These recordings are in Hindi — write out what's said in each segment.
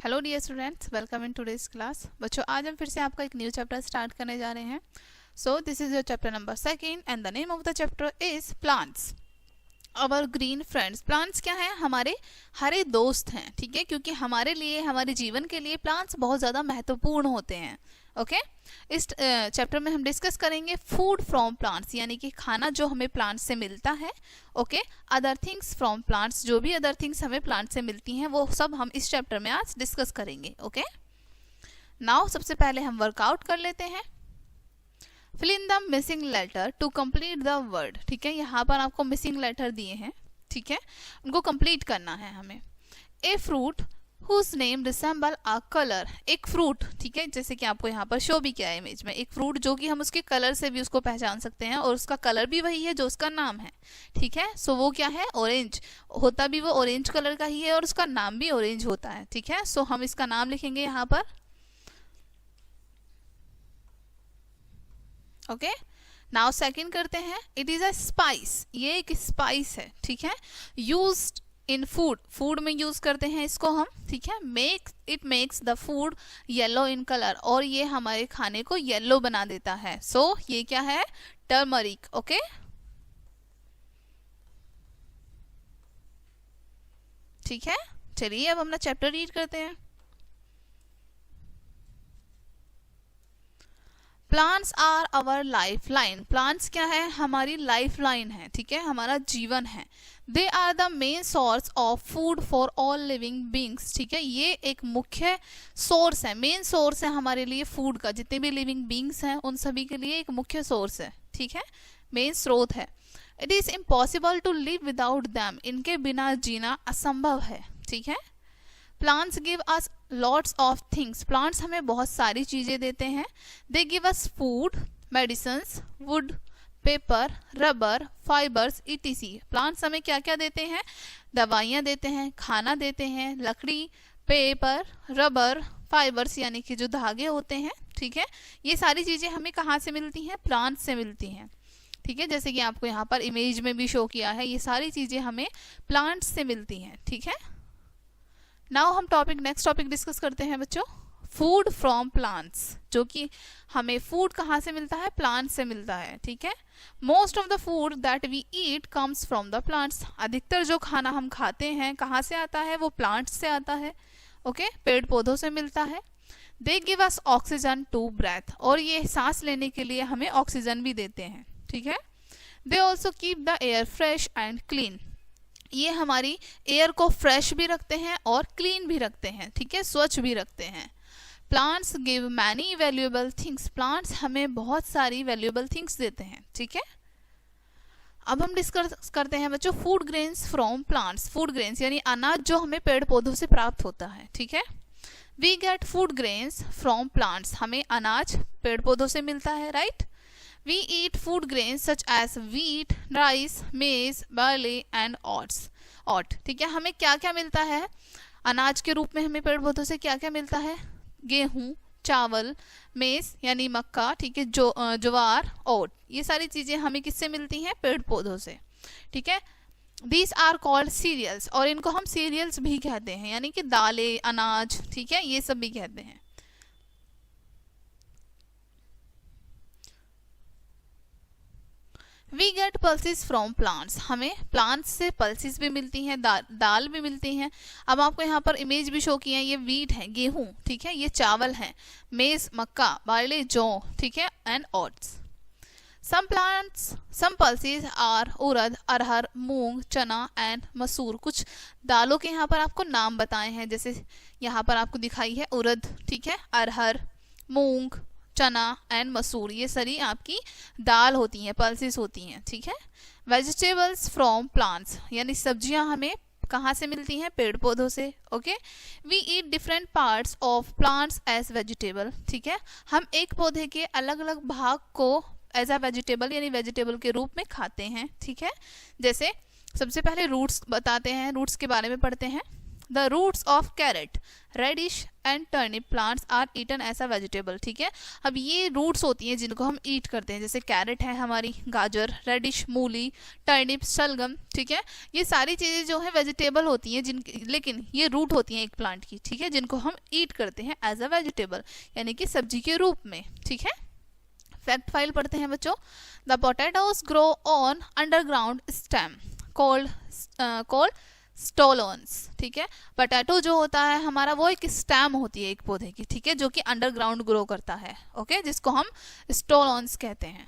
Hello dear students, welcome in today's class. बच्चों, आज हम फिर से आपका एक न्यू चैप्टर स्टार्ट करने जा रहे हैं। So this is your chapter number 2 and the name of the chapter is plants, our green friends. Plants क्या है? हमारे हरे दोस्त हैं, ठीक है, क्योंकि हमारे लिए, हमारे जीवन के लिए प्लांट्स बहुत ज़्यादा महत्वपूर्ण होते हैं। ओके इस चैप्टर में हम डिस्कस करेंगे फूड फ्रॉम प्लांट्स, यानी कि खाना जो हमें प्लांट्स से मिलता है। Okay other things from plants, जो भी अदर थिंग्स हमें प्लांट से मिलती हैं वो सब हम इस चैप्टर में आज डिस्कस करेंगे। ओके नाउ सबसे पहले हम वर्कआउट कर लेते हैं। Fill in the missing letter to complete the word. ठीक है, यहाँ पर आपको मिसिंग लेटर दिए हैं, ठीक है, उनको कंप्लीट करना है हमें। A fruit whose name resemble a colour, एक फ्रूट, ठीक है, जैसे कि आपको यहाँ पर शो भी किया है इमेज में, एक फ्रूट जो कि हम उसके कलर से भी उसको पहचान सकते हैं और उसका कलर भी वही है जो उसका नाम है। ठीक है, सो वो क्या है? ऑरेंज, होता भी वो ऑरेंज कलर का ही है और उसका नाम भी ऑरेंज होता है। ठीक है, सो हम इसका नाम लिखेंगे यहाँ पर। ओके नाउ सेकंड करते हैं, इट इज अ स्पाइस, ये एक स्पाइस है, ठीक है, यूज्ड इन फूड, फूड में यूज करते हैं इसको हम, ठीक है। It makes the food yellow in colour, और ये हमारे खाने को येलो बना देता है। सो ये क्या है? टर्मरिक। ओके ठीक है, चलिए अब अपना चैप्टर रीड करते हैं। Plants are our life line, plants क्या है? हमारी लाइफ लाइन है, ठीक है, हमारा जीवन है। They are the main source of food for all living beings, ठीक है, ये एक मुख्य सोर्स है, मेन सोर्स है हमारे लिए फूड का, जितने भी लिविंग बींग्स हैं उन सभी के लिए एक मुख्य सोर्स है, ठीक है, मेन स्रोत है। It is impossible to live without them, इनके बिना जीना असंभव है, ठीक है। Plants give us lots of things, plants हमें बहुत सारी चीजें देते हैं। They give us food, medicines, wood, paper, rubber, fibres, etc. प्लांट्स हमें क्या क्या देते हैं? दवाइयाँ देते हैं, खाना देते हैं, लकड़ी, पेपर, रबर, फाइबर्स यानी कि जो धागे होते हैं, ठीक है, ये सारी चीजें हमें कहाँ से मिलती हैं? प्लांट से मिलती हैं, ठीक है, जैसे कि आपको यहाँ पर इमेज में भी शो किया है, ये सारी चीजें हमें प्लांट से मिलती हैं, ठीक है। नाउ हम नेक्स्ट टॉपिक डिस्कस करते हैं बच्चों, फूड फ्रॉम प्लांट्स, जो कि हमें फूड कहाँ से मिलता है? प्लांट से मिलता है, ठीक है। Most of the food that we eat comes from the plants, अधिकतर जो खाना हम खाते हैं कहाँ से आता है? वो प्लांट्स से आता है, ओके, पेड़ पौधों से मिलता है। They give us oxygen to breathe, और ये सांस लेने के लिए हमें ऑक्सीजन भी देते हैं, ठीक है। They also keep the air fresh and clean, ये हमारी एयर को फ्रेश भी रखते हैं और क्लीन भी रखते हैं, ठीक है, स्वच्छ भी रखते हैं। Plants give many valuable things, plants हमें बहुत सारी वैल्यूएबल थिंग्स देते हैं, ठीक है। अब हम डिस्कस करते हैं बच्चों food grains from plants, food grains यानी अनाज जो हमें पेड़ पौधों से प्राप्त होता है, ठीक है। We get food grains from plants, हमें अनाज पेड़ पौधों से मिलता है, right. We eat food grains such as wheat, rice, maize, barley and oat, ठीक है, हमें क्या क्या मिलता है अनाज के रूप में? हमें पेड़ पौधों से क्या क्या मिलता है? गेहूं, चावल, मेज यानी मक्का, ठीक है, ज्वार, ओट, ये सारी चीजें हमें किससे मिलती हैं? पेड़ पौधों से, ठीक है। These are called cereals, और इनको हम सीरियल्स भी कहते हैं, यानी कि दालें, अनाज, ठीक है, ये सब भी कहते हैं। We get pulses from plants, हमें प्लांट्स से पल्सिस भी मिलती हैं, दाल भी मिलती हैं। अब आपको यहाँ पर इमेज भी शो की है, ये वीट है, गेहूं, ठीक है, ये चावल है, मेज मक्का, बार्ले जौ, ठीक है, and oats. Some pulses are urad, arhar, moong, chana and मसूर, कुछ दालों के यहाँ पर आपको नाम बताए हैं, जैसे यहाँ पर आपको दिखाई है उड़द, ठीक है, अरहर, मूंग, चना एंड मसूर, ये सारी आपकी दाल होती हैं, पल्सिस होती हैं, ठीक है। वेजिटेबल्स फ्रॉम प्लांट्स, यानी सब्जियां हमें कहाँ से मिलती हैं? पेड़ पौधों से, okay. We eat different parts of plants as vegetable, ठीक है, हम एक पौधे के अलग अलग भाग को एज अ वेजिटेबल यानी वेजिटेबल के रूप में खाते हैं, ठीक है। जैसे सबसे पहले रूट्स बताते हैं, रूट्स के बारे में पढ़ते हैं। The roots of carrot, radish and turnip plants are eaten as a vegetable. ठीक है, अब ये रूट्स होती हैं जिनको हम ईट करते हैं, जैसे कैरेट है हमारी, गाजर, रेडिश मूली, टर्निप शलगम। ठीक है, ये सारी चीज़ें जो है वेजिटेबल होती हैं लेकिन ये रूट होती हैं एक प्लांट की। ठीक है, जिनको हम ईट करते हैं एज अ वेजिटेबल, यानी कि सब्जी के रूप में। ठीक है, फैक्ट फाइल पढ़ते हैं बच्चों। The potatoes grow on underground stem called stolons. ठीक है, पोटैटो जो होता है हमारा वो एक स्टेम होती है एक पौधे की। ठीक है, जो कि अंडरग्राउंड ग्रो करता है। ओके, जिसको हम स्टोलोन्स कहते हैं।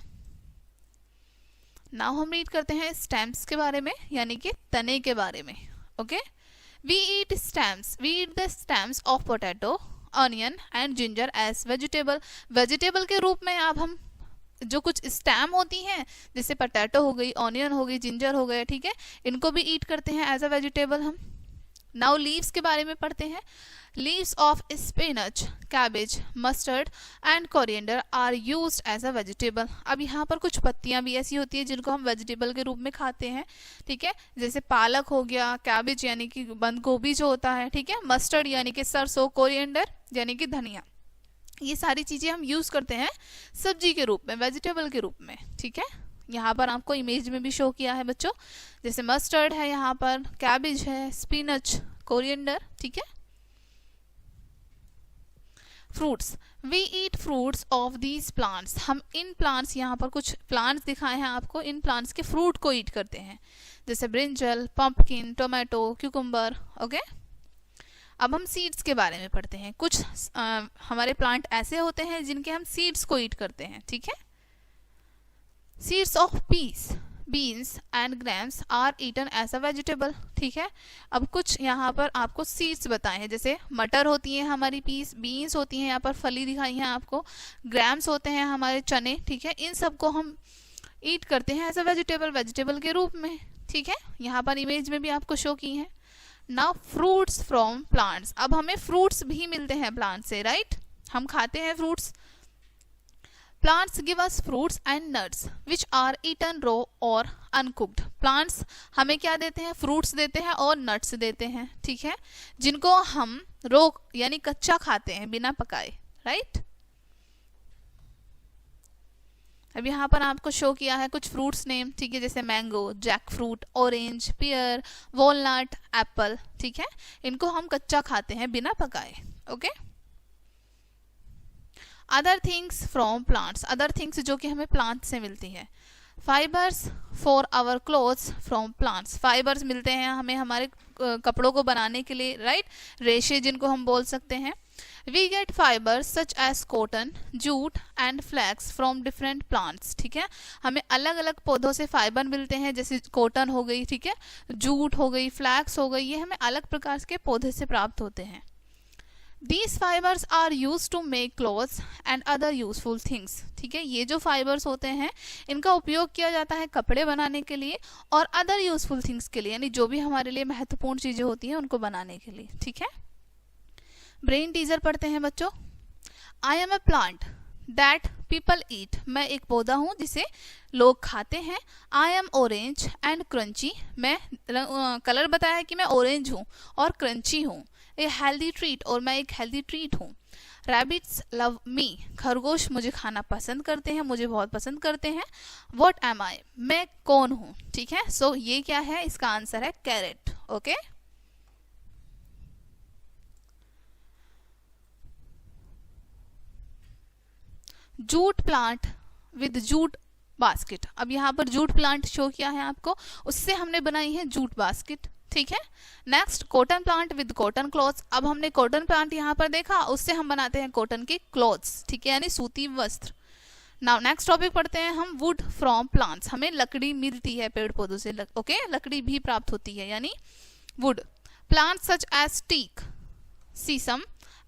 नाउ हम रीड करते हैं स्टेम्स के बारे में, यानी कि तने के बारे में। Okay, we eat the stems of potato, onion and ginger as vegetable. Vegetable के रूप में अब हम जो कुछ स्टेम होती हैं, जैसे पोटैटो हो गई, ऑनियन हो गई, जिंजर हो गए, ठीक है, इनको भी ईट करते हैं एज अ वेजिटेबल हम। नाउ लीव्स के बारे में पढ़ते हैं। Leaves of spinach, cabbage, mustard and coriander are used as a vegetable. अब यहाँ पर कुछ पत्तियां भी ऐसी होती है जिनको हम वेजिटेबल के रूप में खाते हैं। ठीक है, जैसे पालक हो गया, कैबेज यानी कि बंद गोभी जो होता है, ठीक है, मस्टर्ड यानी कि सरसों, कोरिएंडर यानी कि धनिया। ये सारी चीजें हम यूज करते हैं सब्जी के रूप में, वेजिटेबल के रूप में। ठीक है, यहाँ पर आपको इमेज में भी शो किया है बच्चों, जैसे मस्टर्ड है, यहाँ पर कैबेज है, स्पिनच, कोरिएंडर। ठीक है, fruits, we eat fruits of these plants. हम इन प्लांट्स, यहाँ पर कुछ प्लांट्स दिखाए हैं आपको, इन प्लांट्स के फ्रूट को ईट करते हैं, जैसे brinjal, pumpkin, tomato, cucumber. Okay, अब हम सीड्स के बारे में पढ़ते हैं। कुछ हमारे प्लांट ऐसे होते हैं जिनके हम सीड्स को ईट करते हैं। ठीक है, seeds of peas, beans and grams are eaten as a vegetable. ठीक है, अब कुछ यहाँ पर आपको सीड्स बताए हैं, जैसे मटर होती है हमारी पीस, बीन्स होती हैं यहाँ पर फली दिखाई है आपको, ग्राम्स होते हैं हमारे चने। ठीक है, इन सबको हम ईट करते हैं एज अ वेजिटेबल के रूप में। ठीक है, यहाँ पर इमेज में भी आपको शो की है। नाउ फ्रूट्स फ्रॉम प्लांट्स, अब हमें फ्रूट्स भी मिलते हैं प्लांट से, राइट, हम खाते हैं fruits. Plants give us fruits and nuts which are eaten raw और अनकुक्ड। प्लांट्स हमें क्या देते हैं, फ्रूट्स देते हैं और नट्स देते हैं। ठीक है, जिनको हम रो यानी कच्चा खाते हैं, बिना पकाए, राइट। अब यहाँ पर आपको शो किया है कुछ फ्रूट्स नेम। ठीक है, जैसे mango, jackfruit, orange, pear, walnut, apple. ठीक है, इनको हम कच्चा खाते हैं बिना पकाए। Okay, other things from plants, other things जो कि हमें प्लांट से मिलती है। Fibres for our clothes from plants, fibres मिलते हैं हमें हमारे कपड़ों को बनाने के लिए, राइट, रेशे जिनको हम बोल सकते हैं। We get fibres such as cotton, jute and flax from different plants. ठीक है, हमें अलग अलग पौधों से फाइबर मिलते हैं, जैसे कॉटन हो गई, ठीक है, जूट हो गई, फ्लैक्स हो गई, ये हमें अलग प्रकार के पौधे से प्राप्त होते हैं। These fibers are used to make clothes and other useful things। ठीक है, ये जो फाइबर्स होते हैं इनका उपयोग किया जाता है कपड़े बनाने के लिए और अदर यूजफुल थिंग्स के लिए, यानी जो भी हमारे लिए महत्वपूर्ण चीजें होती हैं उनको बनाने के लिए। ठीक है, ब्रेन टीजर पढ़ते हैं बच्चों। I am a plant that people eat, मैं एक पौधा हूँ जिसे लोग खाते हैं। I am orange and crunchy, मैं कलर बताया है कि मैं ऑरेंज हूँ और क्रंची हूँ। ए हेल्दी ट्रीट, और मैं एक हेल्दी ट्रीट हूँ। रैबिट्स लव मी, खरगोश मुझे खाना पसंद करते हैं, मुझे बहुत पसंद करते हैं। व्हाट एम आई, मैं कौन हूँ। ठीक है, सो ये क्या है, इसका आंसर है carrot. Okay, jute plant with jute basket, अब यहाँ पर जूट प्लांट शो किया है आपको, उससे हमने बनाई है जूट बास्केट। ठीक है, next cotton plant with cotton clothes, अब हमने कॉटन प्लांट यहाँ पर देखा, उससे हम बनाते हैं कॉटन के क्लॉथ्स। ठीक है, यानी सूती वस्त्र। नाउ नेक्स्ट टॉपिक पढ़ते हैं हम, वुड फ्रॉम प्लांट्स, हमें लकड़ी मिलती है पेड़ पौधों से। ओके, लकड़ी भी प्राप्त होती है, यानी wood. Plants such as teak, sheesham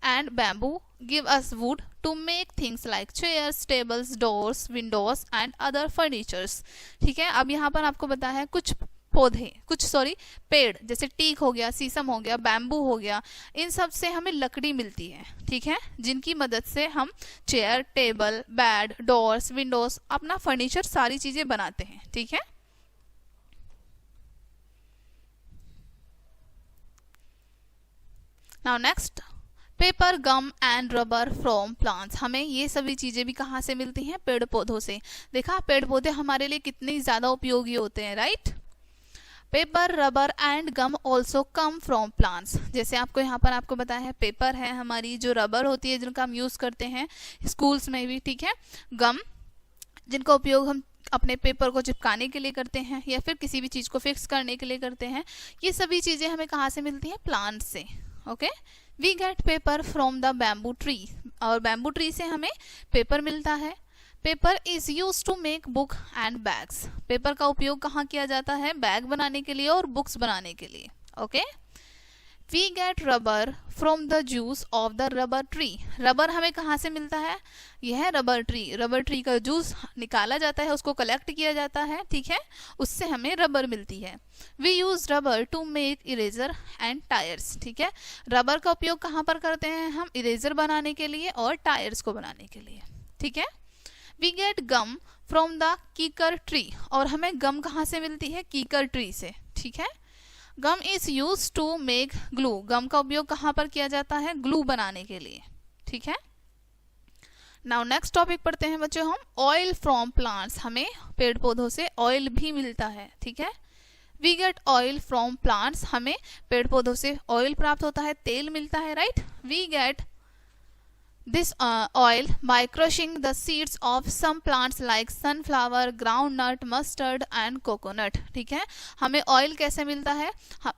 and bamboo give us wood to make things like chairs, tables, doors, windows and other furnitures। ठीक है, अब यहाँ पर आपको बताया है कुछ पौधे, पेड़, जैसे टीक हो गया, सीसम हो गया, बैम्बू हो गया, इन सब से हमें लकड़ी मिलती है। ठीक है, जिनकी मदद से हम chair, table, bed, doors, windows, अपना फर्नीचर, सारी चीजें बनाते हैं। ठीक है, now next, paper, gum and rubber from plants. हमें ये सभी चीजें भी कहाँ से मिलती हैं? पेड़ पौधों से। देखा पेड़ पौधे हमारे लिए कितने ज्यादा उपयोगी होते हैं, right? Paper, rubber and gum also come from plants. जैसे आपको यहाँ पर आपको बताया है, पेपर है हमारी जो रबर होती है जिनका हम यूज करते हैं स्कूल्स में भी, ठीक है। गम जिनका उपयोग हम अपने पेपर को चिपकाने के लिए करते हैं या फिर किसी भी चीज को फिक्स करने के लिए करते हैं। ये सभी चीजें हमें कहाँ से मिलती हैं? प्लांट से। Okay, we get paper from the bamboo tree. और बैम्बू ट्री से हमें पेपर मिलता है। Paper is use to make book and bags. Paper का उपयोग कहाँ किया जाता है? बैग बनाने के लिए और बुक्स बनाने के लिए। Okay, we get rubber from the juice of the rubber tree. Rubber हमें कहाँ से मिलता है? यह है रबर ट्री। रबर ट्री का जूस निकाला जाता है, उसको कलेक्ट किया जाता है, ठीक है, उससे हमें रबर मिलती है। We use rubber to make eraser and tyres. ठीक है, रबर का उपयोग कहाँ पर करते हैं हम? इरेजर बनाने के लिए और टायर्स को बनाने के लिए, ठीक है। We get gum from the kikar tree. और हमें गम कहाँ से मिलती है? कीकर ट्री से, ठीक है। Gum is use to make glue. Gum का उपयोग कहाँ पर किया जाता है? ग्लू बनाने के लिए, ठीक है। नाउ नेक्स्ट टॉपिक पढ़ते हैं बच्चों हम, ऑयल फ्रॉम प्लांट्स। हमें पेड़ पौधों से ऑयल भी मिलता है, ठीक है। We get oil from plants. हमें पेड़ पौधों से ऑयल प्राप्त होता है, तेल मिलता है, right. We get this oil by crushing the seeds of some plants like sunflower, groundnut, mustard and coconut। ठीक है, हमें ऑयल कैसे मिलता है?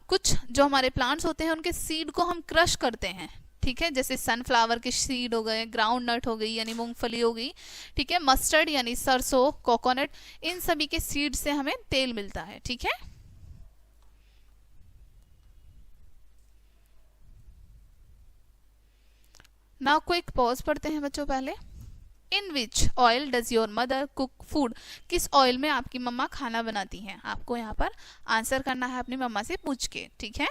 कुछ जो हमारे प्लांट्स होते हैं उनके सीड को हम क्रश करते हैं, ठीक है, जैसे सनफ्लावर के सीड हो गए, ग्राउंड नट हो गई यानी मूंगफली हो गई, ठीक है, मस्टर्ड यानी सरसों, कोकोनट, इन सभी के सीड से हमें तेल मिलता है, ठीक है। नाउ क्विक पॉज पढ़ते हैं बच्चों पहले। In which oil does your mother cook food. किस ऑयल में आपकी मम्मा खाना बनाती हैं? आपको यहाँ पर आंसर करना है अपनी मम्मा से पूछ के, ठीक है।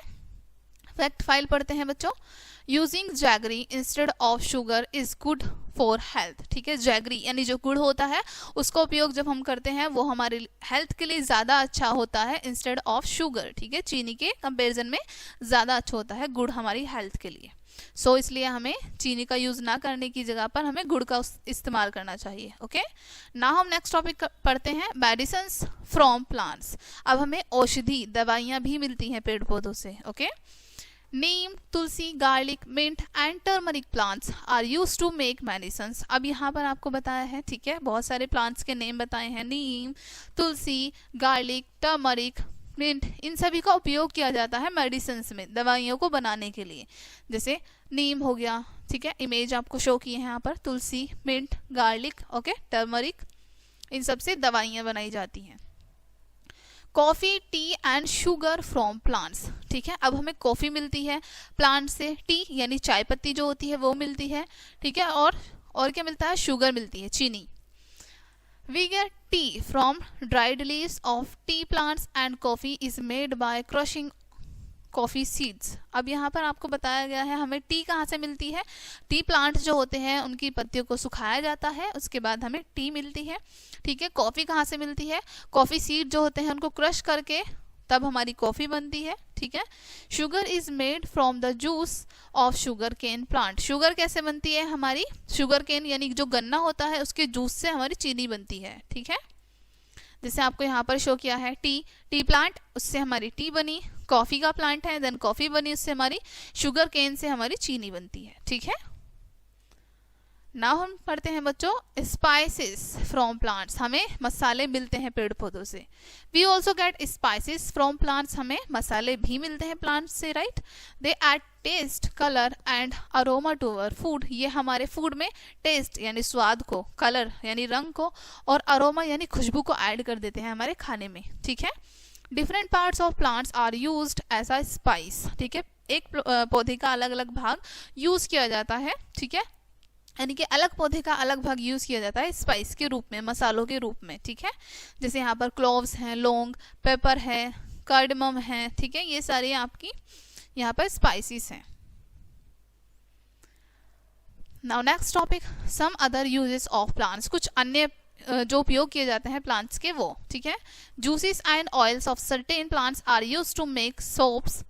फैक्ट फाइल पढ़ते हैं बच्चों। Using jaggery instead of sugar is good for health. ठीक है, जैगरी यानी जो गुड़ होता है उसका उपयोग जब हम करते हैं वो हमारे हेल्थ के लिए ज़्यादा अच्छा होता है इंस्टेड ऑफ शुगर, ठीक है। चीनी के कंपेरिजन में ज़्यादा अच्छा होता है गुड़ हमारी हेल्थ के लिए। सो इसलिए हमें चीनी का यूज ना करने की जगह पर हमें गुड़ का इस्तेमाल करना चाहिए। ओके, नाउ हम नेक्स्ट टॉपिक पढ़ते हैं, मेडिसिन्स फ्रॉम प्लांट्स। अब हमें औषधि दवाइयाँ भी मिलती हैं पेड़ पौधों से। Okay, neem, tulsi, garlic, mint and turmeric plants are use to make medicines. अब यहाँ पर आपको बताया है, ठीक है, बहुत सारे प्लांट्स के नेम बताए हैं, नीम, तुलसी, गार्लिक, टर्मरिक, मिंट, इन सभी का उपयोग किया जाता है मेडिसिन्स में, दवाइयों को बनाने के लिए। जैसे नीम हो गया, ठीक है, इमेज आपको शो की है यहाँ पर, तुलसी, मिंट, गार्लिक, ओके, टर्मरिक, इन सब से दवाइयाँ बनाई जाती हैं। Coffee, T and sugar from plants. ठीक है, अब हमें कॉफी मिलती है प्लांट से, टी यानी चाय पत्ती जो होती है वो मिलती है, ठीक है, और क्या मिलता है? शुगर मिलती है, चीनी। We get tea from dried leaves of tea plants and coffee is made by crushing coffee seeds। अब यहाँ पर आपको बताया गया है हमें टी कहाँ से मिलती है। टी प्लांट जो होते हैं उनकी पत्तियों को सुखाया जाता है, उसके बाद हमें टी मिलती है, ठीक है। कॉफ़ी कहाँ से मिलती है? कॉफ़ी सीड जो होते हैं उनको क्रश करके तब हमारी कॉफ़ी बनती है, ठीक है। Sugar is made from the juice of sugar cane plant. Sugar कैसे बनती है हमारी? शुगर केन यानी जो गन्ना होता है उसके जूस से हमारी चीनी बनती है, ठीक है। जैसे आपको यहाँ पर शो किया है टी प्लांट, उससे हमारी टी बनी, कॉफ़ी का प्लांट है, देन कॉफ़ी बनी, उससे हमारी शुगर केन से हमारी चीनी बनती है, ठीक है। नाउ हम पढ़ते हैं बच्चों स्पाइसेस फ्रॉम प्लांट्स। हमें मसाले मिलते हैं पेड़ पौधों से। We also get spices from plants. हमें मसाले भी मिलते हैं प्लांट्स से, right. They add taste, colour and aroma to our food. ये हमारे फूड में टेस्ट यानी स्वाद को, कलर यानी रंग को, और अरोमा यानी खुशबू को ऐड कर देते हैं हमारे खाने में, ठीक है। Different parts of plants are used as a spice. ठीक है, एक पौधे का अलग अलग भाग यूज किया जाता है, ठीक है, यानी कि अलग पौधे का अलग भाग यूज किया जाता है स्पाइस के रूप में, मसालों के रूप में, ठीक है। जैसे यहाँ पर क्लोव्स हैं, लौंग, पेपर है, कार्डमम है, ठीक है, ये सारी आपकी यहाँ पर स्पाइसेस हैं। Now next topic, some other uses of plants. कुछ अन्य जो उपयोग किए जाते हैं प्लांट्स के वो, ठीक है। Juices and oils of certain plants are used to make soaps,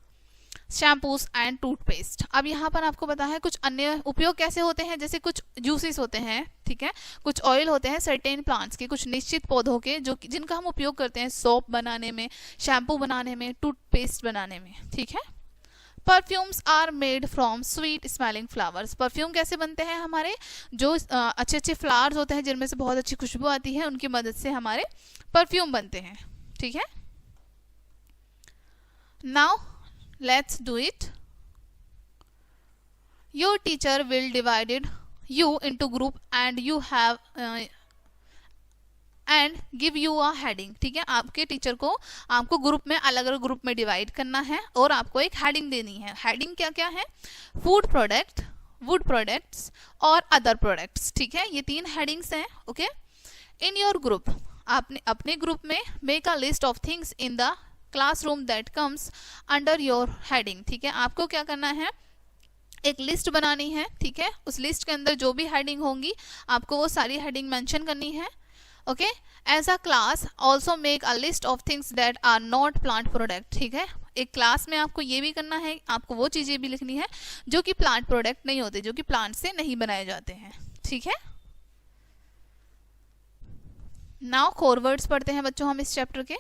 shampoos and toothpaste. अब यहाँ पर आपको पता है कुछ अन्य उपयोग कैसे होते हैं, जैसे कुछ जूसेस होते हैं, ठीक है, कुछ ऑयल होते हैं सर्टेन प्लांट्स के, कुछ निश्चित पौधों के, जो जिनका हम उपयोग करते हैं सोप बनाने में, शैम्पू बनाने में, टूथपेस्ट बनाने में, ठीक है। Perfumes are made from sweet smelling flowers. Perfume कैसे बनते हैं, हमारे जो अच्छे अच्छे फ्लावर्स होते हैं जिनमें से बहुत अच्छी खुशबू आती है, उनकी मदद से हमारे परफ्यूम बनते हैं, ठीक है। Now let's do it. Your teacher will divided you into group and you have and give you a heading, ठीक है। आपके टीचर को आपको ग्रुप में, अलग अलग ग्रुप में डिवाइड करना है और आपको एक हेडिंग देनी है। हेडिंग क्या क्या है, फूड प्रोडक्ट, वुड प्रोडक्ट्स और अदर प्रोडक्ट्स, ठीक है, ये 3 हेडिंग्स हैं, ओके। इन योर ग्रुप, आपने अपने ग्रुप में make a list of things in the classroom that comes under your heading, ठीक है। आपको क्या करना है, एक लिस्ट बनानी है, ठीक है। उस लिस्ट के अंदर जो भी हेडिंग होंगी आपको वो सारी हेडिंग मेंशन करनी है, okay. As a class also make a list of things that are not plant product, ठीक है। एक क्लास में आपको ये भी करना है, आपको वो चीजें भी लिखनी है जो कि प्लांट प्रोडक्ट नहीं होते, जो कि प्लांट से नहीं बनाए जाते हैं, ठीक है। नाउ कोर वर्ड्स पढ़ते हैं बच्चों हम इस चैप्टर के।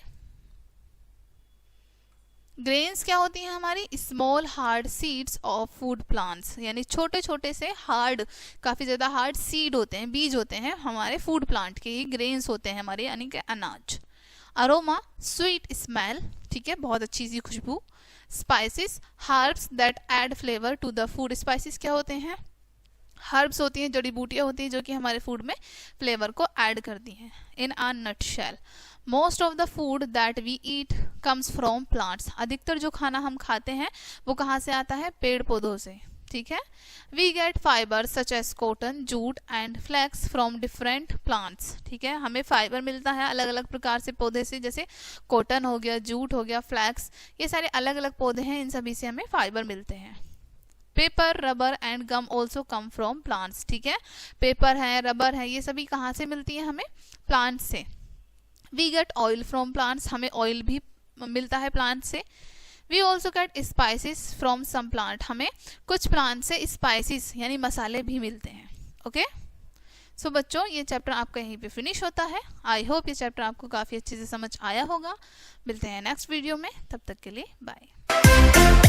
ग्रेन्स क्या होती हैं हमारी, small hard seeds of food plants, यानी छोटे छोटे से हार्ड, काफी ज्यादा हार्ड सीड होते हैं, बीज होते हैं हमारे फूड प्लांट के, ये ग्रेन्स होते हैं हमारे, यानी कि अनाज। अरोमा स्वीट स्मेल, ठीक है, बहुत अच्छी सी खुशबू। Spices herbs that add flavour to the food. Spices क्या होते हैं, हर्ब्स होती हैं, जड़ी बूटियां होती हैं जो कि हमारे फूड में फ्लेवर को ऐड करती हैं। In a nutshell most of the food that we eat comes from plants. अधिकतर जो खाना हम खाते हैं वो कहाँ से आता है, पेड़ पौधों से, ठीक है। We get fibre such as cotton, jute and flax from different plants, ठीक है। हमें फाइबर मिलता है अलग अलग प्रकार से पौधे से, जैसे कॉटन हो गया, जूट हो गया, फ्लैक्स, ये सारे अलग अलग पौधे हैं, इन सभी से हमें फाइबर मिलते हैं। Paper, rubber and gum also come from plants, ठीक है। पेपर है, रबर है, ये सभी कहाँ से मिलती है हमें, प्लांट से। We get oil from plants, हमें ऑयल भी मिलता है प्लांट से। We also get spices from some plant, हमें कुछ प्लांट से स्पाइसेस यानी मसाले भी मिलते हैं, ओके। सो बच्चों ये चैप्टर आपका यहीं पे फिनिश होता है। आई होप ये चैप्टर आपको काफ़ी अच्छे से समझ आया होगा। मिलते हैं नेक्स्ट वीडियो में, तब तक के लिए बाय।